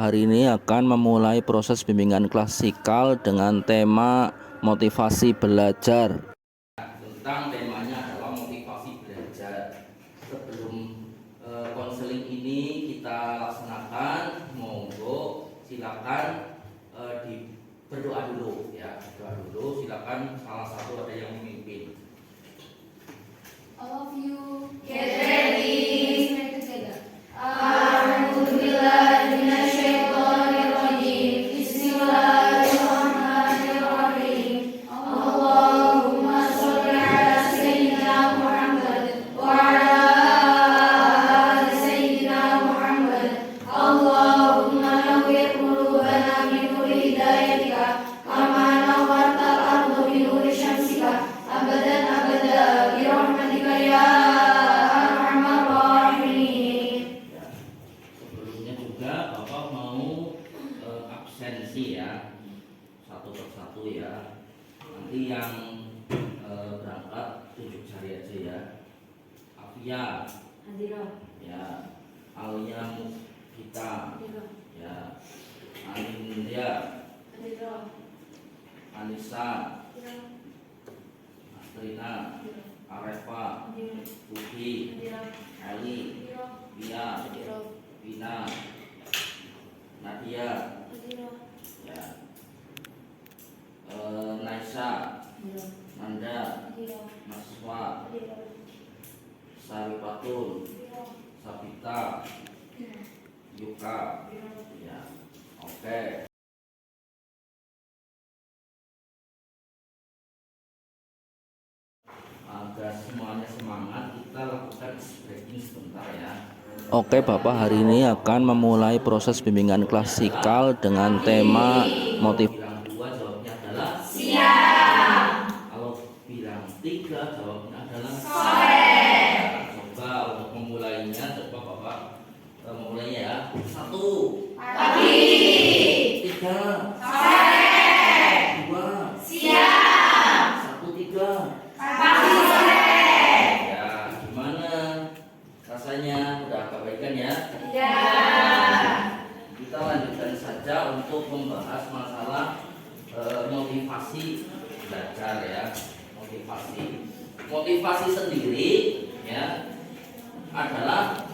hari ini akan memulai proses bimbingan klasikal dengan tema motivasi belajar. Tentang temanya adalah motivasi belajar. Sebelum konseling ini kita laksanakan, monggo silakan berdoa dulu ya. Berdoa dulu, silakan salah satu ada yang memimpin. All of you get ready. Say together. A'udzubillahi minasyaitonirrajim. Bismillahirrahmanirrahim. Allahumma sholli ala sayyidina Muhammad wa ala ali sayyidina Muhammad. Allahumma nawwir qulubana bi nuri hidayatika kama nawwartal arda bi nuri syamsika abadan abada bi rahmatika ya arhamar rahimin. Sebelumnya juga Bapak mau absensi ya, satu persatu ya. Nanti yang berangkat tunjuk jari aja ya. Afia Hadiroh. ya, Alia Mukhita Hadiroh. ya, Anindya, Hadiroh. Anissa, Hadiroh. Astrina, Hadiroh. Arefa, Hadiroh. Budi, Hadiroh. Eli, Hadiroh. Bia, Hadiroh. Vina, Nadia Hadiroh. ya, Naisa, Hadiroh. Nanda, Hadiroh. Maswa, Hadiroh. Saripatul, Hadiroh. Sabita, Yuka ya. Oke. Agar semuanya semangat, kita lakukan stretching sebentar ya. Oke Bapak, hari ini akan memulai proses bimbingan klasikal dengan tema motivasi. Bilang dua jawabnya adalah siap. Kalau bilang tiga jawabnya adalah sore. Coba untuk memulainya, coba Bapak memulainya ya. 1 pagi, 3 sore, 2 siang, 1 3 pagi sore. Ya, gimana rasanya? Udah kebaikan ya? Ya. Kita lanjutkan saja untuk membahas masalah motivasi belajar ya. Motivasi sendiri ya adalah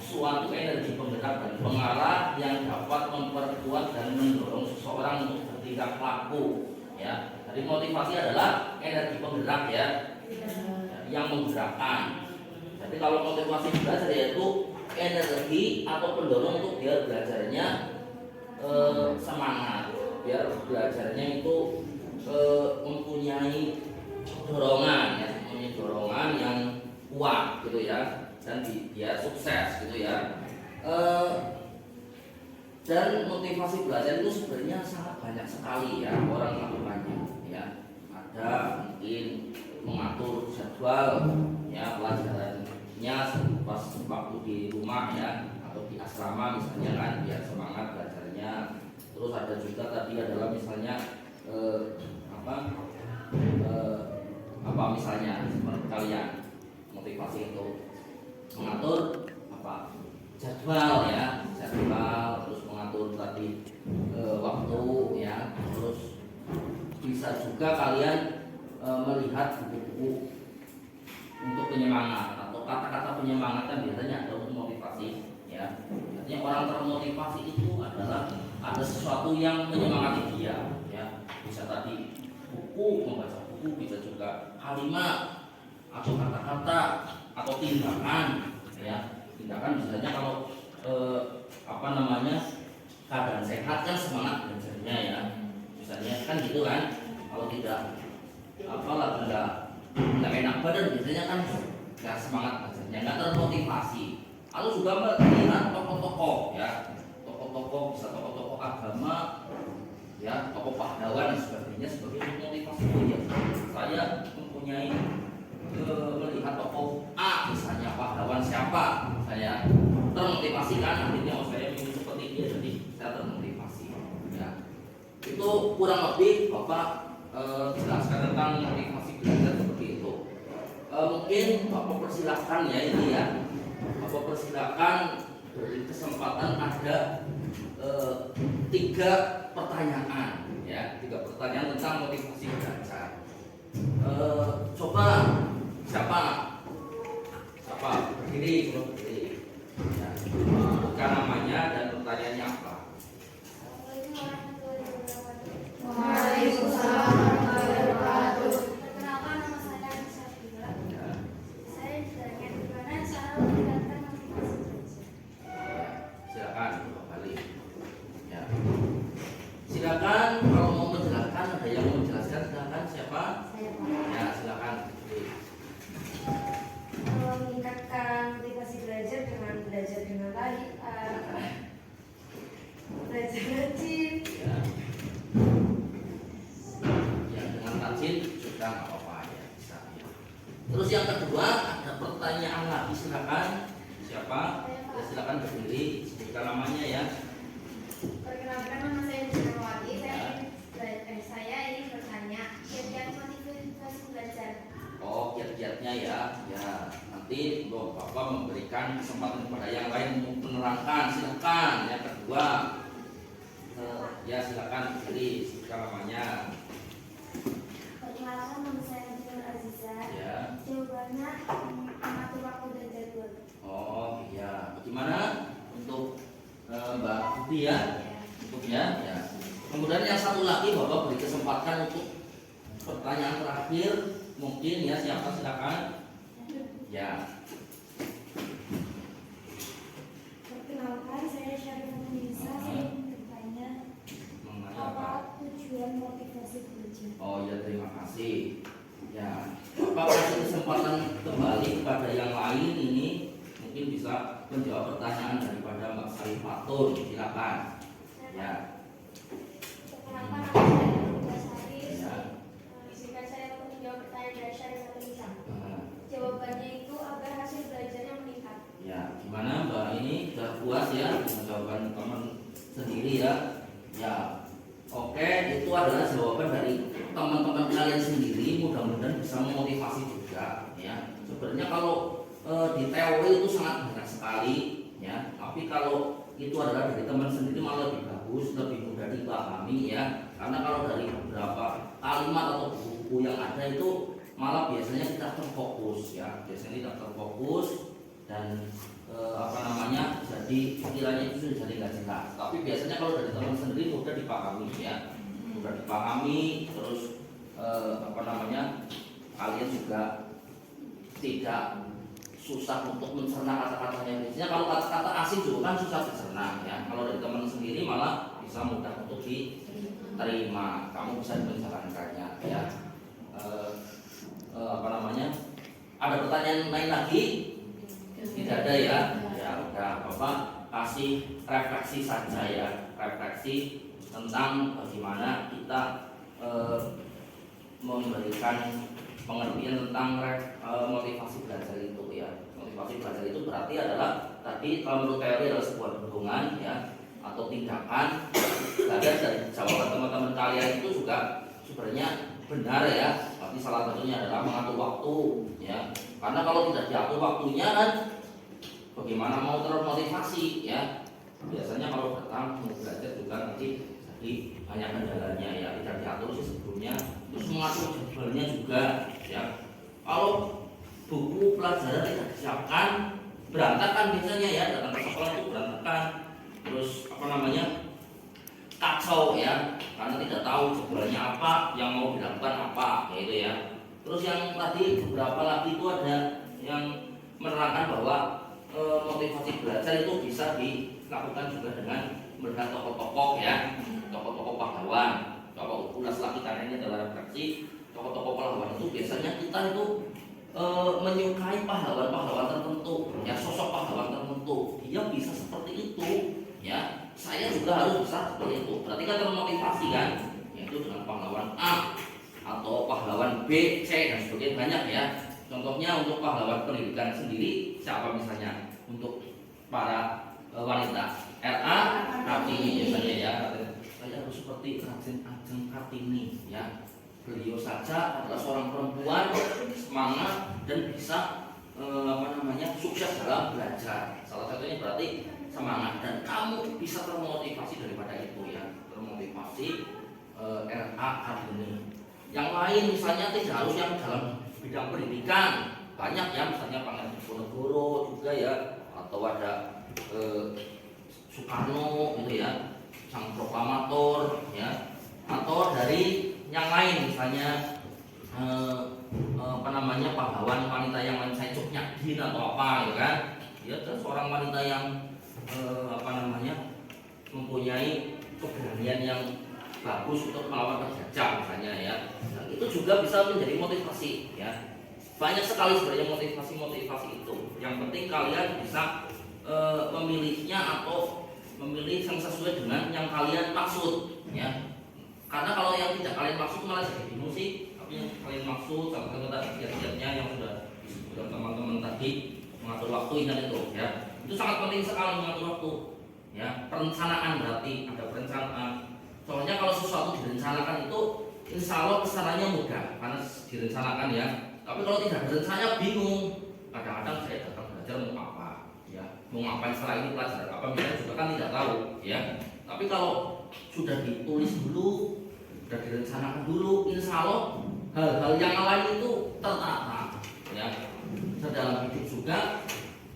suatu energi penggerak dan pengarah yang dapat memperkuat dan mendorong seseorang untuk bertindak laku ya. Jadi motivasi adalah energi penggerak ya, yang menggerakkan. Jadi kalau motivasi belajar yaitu energi atau pendorong untuk biar belajarnya semangat, biar belajarnya itu mempunyai dorongan ya, mempunyai dorongan yang kuat gitu ya, dan biar sukses gitu ya. Dan motivasi belajar itu sebenarnya sangat banyak sekali ya orang melakukannya ya. Ada mungkin mengatur jadwal ya pelajarannya pas waktu di rumah ya, atau di asrama misalnya kan, biar semangat belajarnya. Terus ada juga tadi adalah misalnya apa misalnya menurut kalian motivasi itu mengatur apa jadwal ya, terus mengatur tadi waktu ya. Terus bisa juga kalian melihat buku-buku untuk penyemangat atau kata-kata penyemangat kan biasanya ada untuk motivasi ya. Artinya orang termotivasi itu adalah ada sesuatu yang menyemangati dia ya. Bisa tadi buku, membaca buku, bisa juga kalimat atau kata-kata atau tindakan ya. Tindakan misalnya kalau keadaan sehat kan semangat belajarnya ya. Misalnya kan gitu kan. Kalau tidak nggak enak badan biasanya kan nggak semangat belajarnya, nggak termotivasi. Lalu juga melihat tokoh-tokoh ya, tokoh-tokoh bisa tokoh-tokoh agama ya, tokoh pahlawan dan sebagainya sebagai motivasi. Ya saya mempunyai melihat tokoh A misalnya, pahlawan siapa, saya termotivasi kan, akhirnya saya ingin seperti dia, jadi saya termotivasi ya. Itu kurang lebih Bapak jelaskan tentang motivasi belajar seperti itu. Mungkin Bapak persilahkan ya ini ya, Bapak persilahkan beri kesempatan ada 3 pertanyaan ya, 3 pertanyaan tentang motivasi belajar. Coba siapa berdiri ya, bukan namanya dan pertanyaannya apa. Waalaikumsalam warahmatullahi wabarakatuh. Perkenalkan, nama saya Anissa Fira. Ya, Saya ditanya gimana cara meningkatkan motivasi belajar. silakan kembali ya, silakan kalau mau menjelaskan, ada yang mau menjelaskan, silakan. Siapa Saya Pak. ya, silakan. Meningkatkan motivasi belajar dengan belajar dengan baik, belajar rajin. Ya. Ya, dengan rajin sudah nggak apa-apa ya, bisa ya. Terus yang kedua ada pertanyaan lagi, silakan. Siapa? Ya, silakan berdiri, sebutkan namanya ya. Perkenalkan, nama saya Jurnawati. Saya ingin bertanya kiat-kiat motivasi belajar. Oh, kiat-kiatnya ya. Ya, nanti Bapak memberikan kesempatan kepada yang lain untuk menerangkan. Silakan. Yang kedua, ya silakan berdiri, sebutkan namanya. Perkenalkan, nama saya Nur Aziza. Ya. Jawabannya mengatur waktu dan jadwal. Oh, iya. Bagaimana untuk Mbak Budi ya? Untuk ya. Kemudian yang satu lagi Bapak beri kesempatan untuk pertanyaan terakhir, mungkin ya, siapa, silakan. Ya. Perkenalkan, saya Syarifah Nisa. Saya ingin bertanya Mengenai apa apa? tujuan motivasi belajar. Oh ya, terima kasih. Ya, Bapak kasih kesempatan kembali kepada yang lain ini, mungkin bisa menjawab pertanyaan daripada Mbak Sarifatun. Silakan. Ya. Perkenalkan, nama saya Nurul Sari. Ya. Izinkan saya untuk menjawab pertanyaan dari Syarifah Nisa. Nah, Jawabannya itu agar hasil belajarnya meningkat. ya, gimana Mbak ini sudah puas ya dengan jawaban teman sendiri ya? Ya, oke, itu adalah jawaban dari teman-teman kalian sendiri. Mudah-mudahan bisa memotivasi juga ya. Sebenarnya kalau di teori itu sangat banyak sekali ya, tapi kalau itu adalah dari teman sendiri malah lebih bagus, lebih mudah dipahami ya. Karena kalau dari beberapa kalimat atau buku yang ada itu malah biasanya tidak terfokus ya, biasanya tidak terfokus dan jadi pikirannya itu sudah jadi nggak jelas. Tapi biasanya kalau dari teman sendiri mudah dipahami ya, mudah dipahami. Terus kalian juga tidak susah untuk mencerna kata-katanya. Biasanya kalau kata-kata asing juga kan susah dicerna ya. Kalau dari teman sendiri malah bisa mudah untuk diterima. Kamu bisa menjalankannya ya. Ada pertanyaan lain lagi? Tidak ada ya. Ya udah, Bapak kasih refleksi saja ya, refleksi tentang bagaimana kita memberikan pengertian tentang motivasi belajar itu ya. Motivasi belajar itu berarti adalah tadi kalau menurut teori adalah sebuah dorongan ya atau tindakan. Belajar dari jawaban teman-teman kalian itu juga sebenarnya benar ya. Tapi salah satunya adalah mengatur waktu ya. Karena kalau tidak diatur waktunya kan bagaimana mau termotivasi ya. Biasanya kalau datang mau belajar juga nanti jadi banyak kendalanya ya, tidak diatur sih sebelumnya. Terus mengatur jadwalnya juga ya. Kalau buku pelajaran tidak disiapkan, berantakan biasanya ya, datang ke sekolah itu berantakan. Terus kacau ya, karena tidak tahu jadwalnya apa, yang mau dilakukan apa, gitu ya. Terus yang tadi beberapa lagi itu ada yang menerangkan bahwa motivasi belajar itu bisa dilakukan juga dengan melihat tokoh-tokoh ya, tokoh-tokokoh pahlawan. Kalau ulas lagi karena ini adalah refleksi, tokoh-tokoh pahlawan itu biasanya kita itu menyukai pahlawan-pahlawan tertentu, ya sosok pahlawan tertentu. Dia bisa seperti itu, ya. Saya juga harus bisa seperti itu. Berarti kan termotivasi kan, yaitu dengan pahlawan A atau pahlawan B, C dan sebagainya, banyak ya. Contohnya untuk pahlawan pendidikan sendiri siapa misalnya? Untuk para wanita RA Kartini biasanya ya. Saya harus seperti Raden Ajeng Kartini ya. Beliau saja adalah seorang perempuan semangat dan bisa sukses dalam belajar. Salah satunya berarti semangat dan kamu bisa termotivasi daripada itu ya, termotivasi RA Kartini. Yang lain misalnya tidak harus yang dalam bidang pendidikan, banyak ya, misalnya Pangeran Diponegoro juga ya, atau ada Soekarno gitu ya, sang proklamator ya, atau dari yang lain misalnya apa namanya pahlawan wanita yang lain, saya Cuk Nyadin atau apa gitu kan, dia adalah seorang wanita yang apa namanya mempunyai keberanian yang bagus untuk melawan penjajah misalnya ya. Nah, itu juga bisa menjadi motivasi ya. Banyak sekali sebenarnya motivasi itu. Yang penting kalian bisa memilihnya atau memilih yang sesuai dengan yang kalian maksud ya. Karena kalau yang tidak kalian maksud malah jadi bingung sih. Tapi yang kalian maksud sama kiat-kiatnya yang sudah disebutkan teman-teman tadi, mengatur waktu ingat itu ya. Itu sangat penting sekali mengatur waktu ya. Perencanaan berarti ada perencanaan. Soalnya kalau sesuatu direncanakan itu insya Allah kesananya mudah karena direncanakan ya. Tapi kalau tidak berencana bingung. Kadang-kadang saya datang belajar mau apa ya, mau ngapain setelah ini, pelajaran apa misalnya juga kan tidak tahu ya. Tapi kalau sudah ditulis dulu, sudah direncanakan dulu, insya Allah hal-hal yang lain itu tertata ya. Dalam hidup juga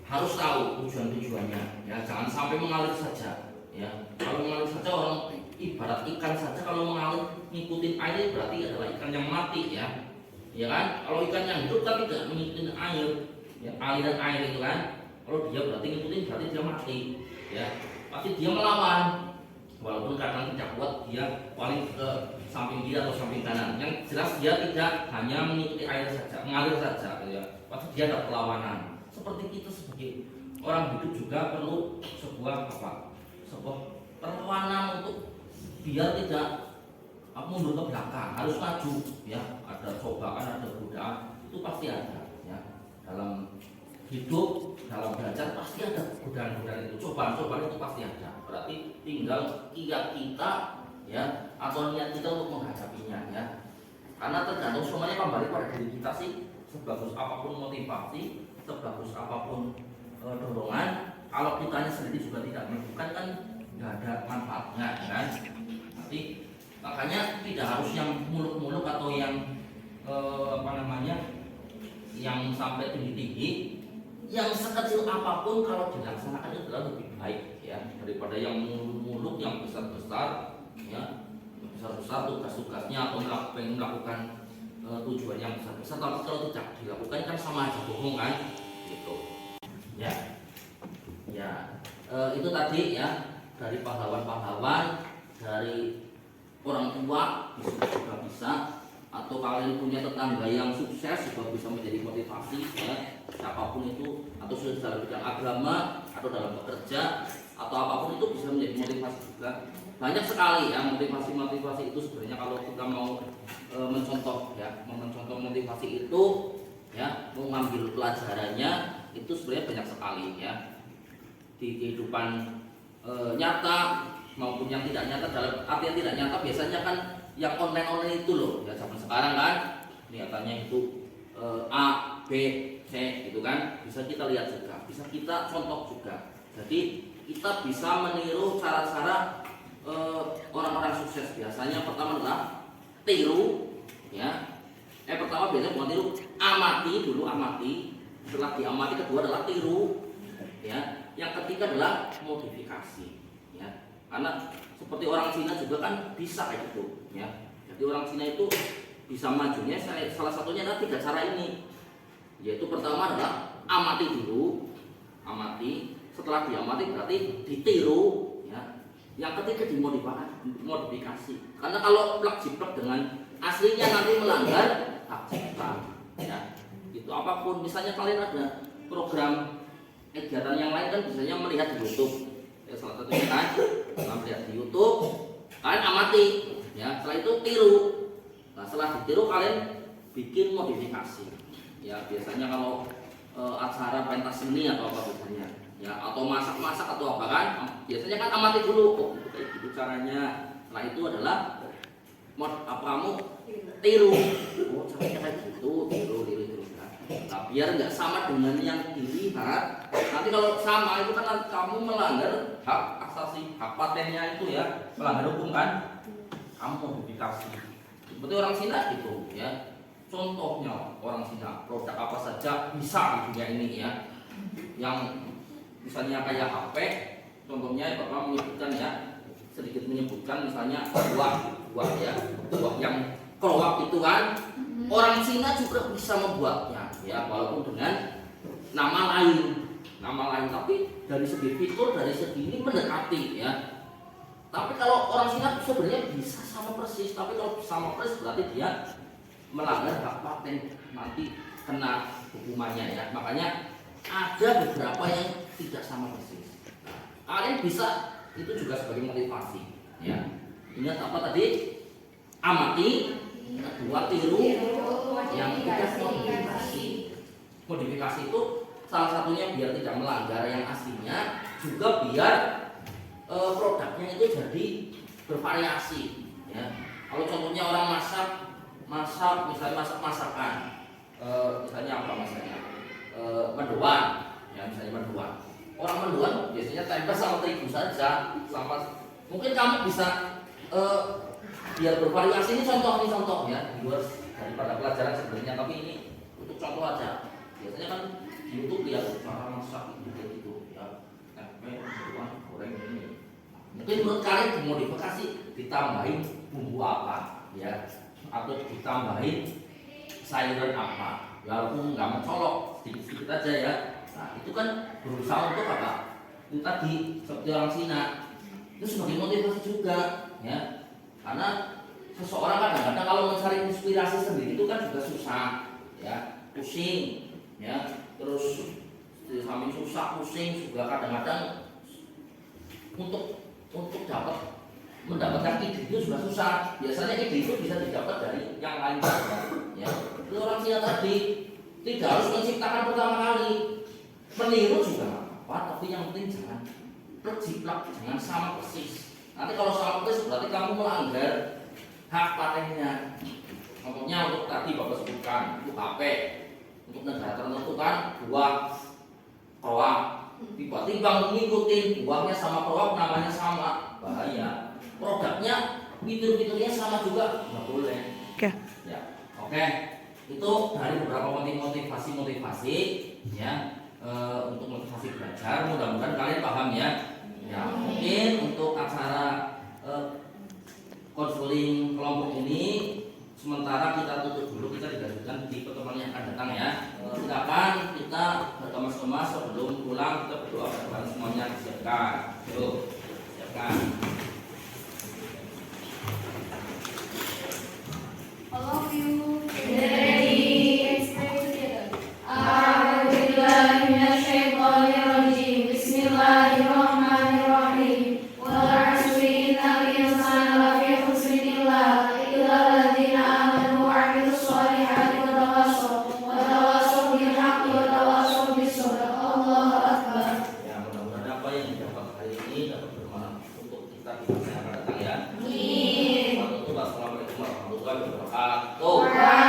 harus tahu tujuan-tujuannya ya, jangan sampai mengalir saja ya. Kalau mengalir saja orang ibarat ikan saja, kalau mengalir ngikutin air berarti adalah ikan yang mati ya. Ya kan? Kalau ikan yang hidup tapi tidak mengikuti air, ya, aliran air itu kan. Kalau dia berarti ngikutin berarti dia mati, ya. Pasti dia melawan. Walaupun kadang tidak kuat, dia paling ke samping kiri atau samping kanan. Yang jelas dia tidak hanya mengikuti air saja, mengalir saja, ya. Pasti dia ada perlawanan. Seperti kita sebagai orang hidup juga perlu sebuah apa? Sebuah perlawanan untuk biar tidak mundur ke belakang, harus maju ya. Ada cobaan, ada godaan, itu pasti ada ya. Dalam hidup, dalam belajar pasti ada godaan-godaan itu, cobaan-cobaan itu pasti ada. Berarti tinggal kita ya, atau niat kita untuk menghadapinya ya. Karena tergantung semuanya kembali pada diri kita sih. Sebagus apapun motivasi, sebagus apapun dorongan, kalau kitanya sendiri juga tidak melakukan kan nggak ada manfaatnya kan. Tapi makanya tidak harus yang muluk-muluk atau yang apa namanya yang sampai tinggi-tinggi. Yang sekecil apapun kalau dilaksanakan itu adalah lebih baik ya, daripada yang muluk-muluk, yang besar-besar ya, besar-besar tugas-tugasnya atau melakukan tujuan yang besar-besar, tapi kalau tidak dilakukan kan sama aja bohong kan gitu ya. Ya itu tadi ya, dari pahlawan-pahlawan, dari orang tua juga bisa, atau kalian punya tetangga yang sukses juga bisa menjadi motivasi ya, siapapun itu, atau sudah dalam bidang agama atau dalam bekerja atau apapun itu bisa menjadi motivasi juga. Banyak sekali ya motivasi itu sebenarnya kalau kita mau mencontoh ya, mencontoh motivasi itu ya, mengambil pelajarannya itu sebenarnya banyak sekali ya di kehidupan nyata maupun yang tidak nyata. Dalam artian tidak nyata biasanya kan yang online itu loh ya, zaman sekarang kan kelihatannya itu A, B, C gitu kan, bisa kita lihat juga, bisa kita contoh juga. Jadi kita bisa meniru cara-cara orang-orang sukses. Biasanya pertama adalah tiru ya, pertama biasanya bukan tiru, amati dulu, amati. Setelah diamati, kedua adalah tiru ya, yang ketiga adalah modifikasi ya. Karena seperti orang Cina juga kan bisa kayak gitu ya. Jadi orang Cina itu bisa majunya salah satunya adalah 3 cara ini. Yaitu pertama adalah amati dulu, amati. Setelah diamati berarti ditiru ya. Yang ketiga dimodifikasi. Karena kalau plak-jiplak dengan aslinya nanti melanggar hak cipta ya. Itu apapun, misalnya kalian ada program kegiatan yang lain kan biasanya melihat di YouTube. Ya, salah satunya kan melihat di YouTube, kalian amati ya, setelah itu tiru. Nah, setelah ditiru kalian bikin modifikasi ya. Biasanya kalau acara pentas seni atau apa biasanya ya, atau masak-masak atau apa kan, biasanya kan amati dulu, oh kayak gitu caranya. Setelah itu adalah kamu tiru, oh caranya kayak gitu, tiru kan. Tapi biar nggak sama dengan yang dilihat. Nanti kalau sama itu kan nanti kamu melanggar hak asasi, hak patennya itu ya, melanggar hukum kan, kamu modifikasi. Seperti orang Cina gitu ya. Contohnya orang Cina, produk apa saja bisa di dunia ini ya. Yang misalnya kayak HP, contohnya Bapak menyebutkan ya, sedikit menyebutkan misalnya buah ya, buah yang keluak itu kan, orang Cina juga bisa membuatnya ya, walaupun dengan nama lain, tapi dari segi fitur, dari segi ini mendekati ya. Tapi kalau orang Cina sebenarnya bisa sama persis, tapi kalau sama persis berarti dia melanggar hak paten, nanti kena hukumannya ya. Makanya ada beberapa yang tidak sama persis. Kalian bisa itu juga sebagai motivasi ya. Ingat apa tadi? Amati, kedua tiru, yang ketiga modifikasi. Modifikasi itu salah satunya biar tidak melanggar yang aslinya, juga biar produknya itu jadi bervariasi ya. Kalau contohnya orang masak misalnya masakan, misalnya apa masaknya, mendoan ya, misalnya mendoan. Orang mendoan biasanya tempe sama terigu saja, sama mungkin kamu bisa biar bervariasi. Ini contoh ya, di luar daripada pelajaran sebenarnya, tapi ini untuk contoh aja. Biasanya kan di YouTube lihat cara masak gitu ya, tempe, mendoan, goreng ini. Mungkin menurut kalian dimodifikasi, ditambahin bumbu apa ya, atau ditambahin sayuran apa, walaupun nggak mencolok, sedikit-sedikit aja ya. Nah itu kan berusaha untuk apa? Itu tadi seperti orang Cina, itu sebagai motivasi juga ya. Karena seseorang kadang-kadang kalau mencari inspirasi sendiri itu kan juga susah ya, pusing ya, terus di samping susah, pusing juga kadang-kadang untuk mendapatkan ide itu juga susah. Biasanya ide itu bisa didapat dari yang lain saja ya. Itu orang Cina tadi tidak harus menciptakan pertama kali, meniru juga apa, tapi yang penting jangan berjiplak, jangan sama persis. Nanti kalau sama persis berarti kamu melanggar hak patennya. Contohnya untuk tadi Bapak sebutkan, untuk HP, untuk negara tertentu kan buah keluak, tiba-tiba mengikuti buahnya sama keluak, namanya sama, bahaya. Produknya, fitur-fiturnya sama juga, nggak boleh. Ya, oke. Itu dari beberapa motivasi ya, untuk motivasi belajar. Mudah-mudahan kalian paham ya. Ya, mungkin untuk acara konseling kelompok ini sementara kita tutup dulu, kita dilanjutkan di pertemuan yang akan datang ya. Silakan kita bersama-sama sebelum pulang kita berdoa bersama semuanya. Siapkan, yuk, siapkan. All of you ready. Let's pray together. أعوذ بالله من الشيطان الرجيم بسم الله الرحمن الرحيم والعصر إن الإنسان لفي خسر إلا الذين آمنوا وعملوا الصالحات وتواصوا بالحق وتواصوا بالصبر. الله أكبر. Ya, mudah-mudahan apa yang didapat hari ini dapat bermanfaat untuk kita di masa yang akan datang ya. Amin. Assalamualaikum warahmatullahi wabarakatuh.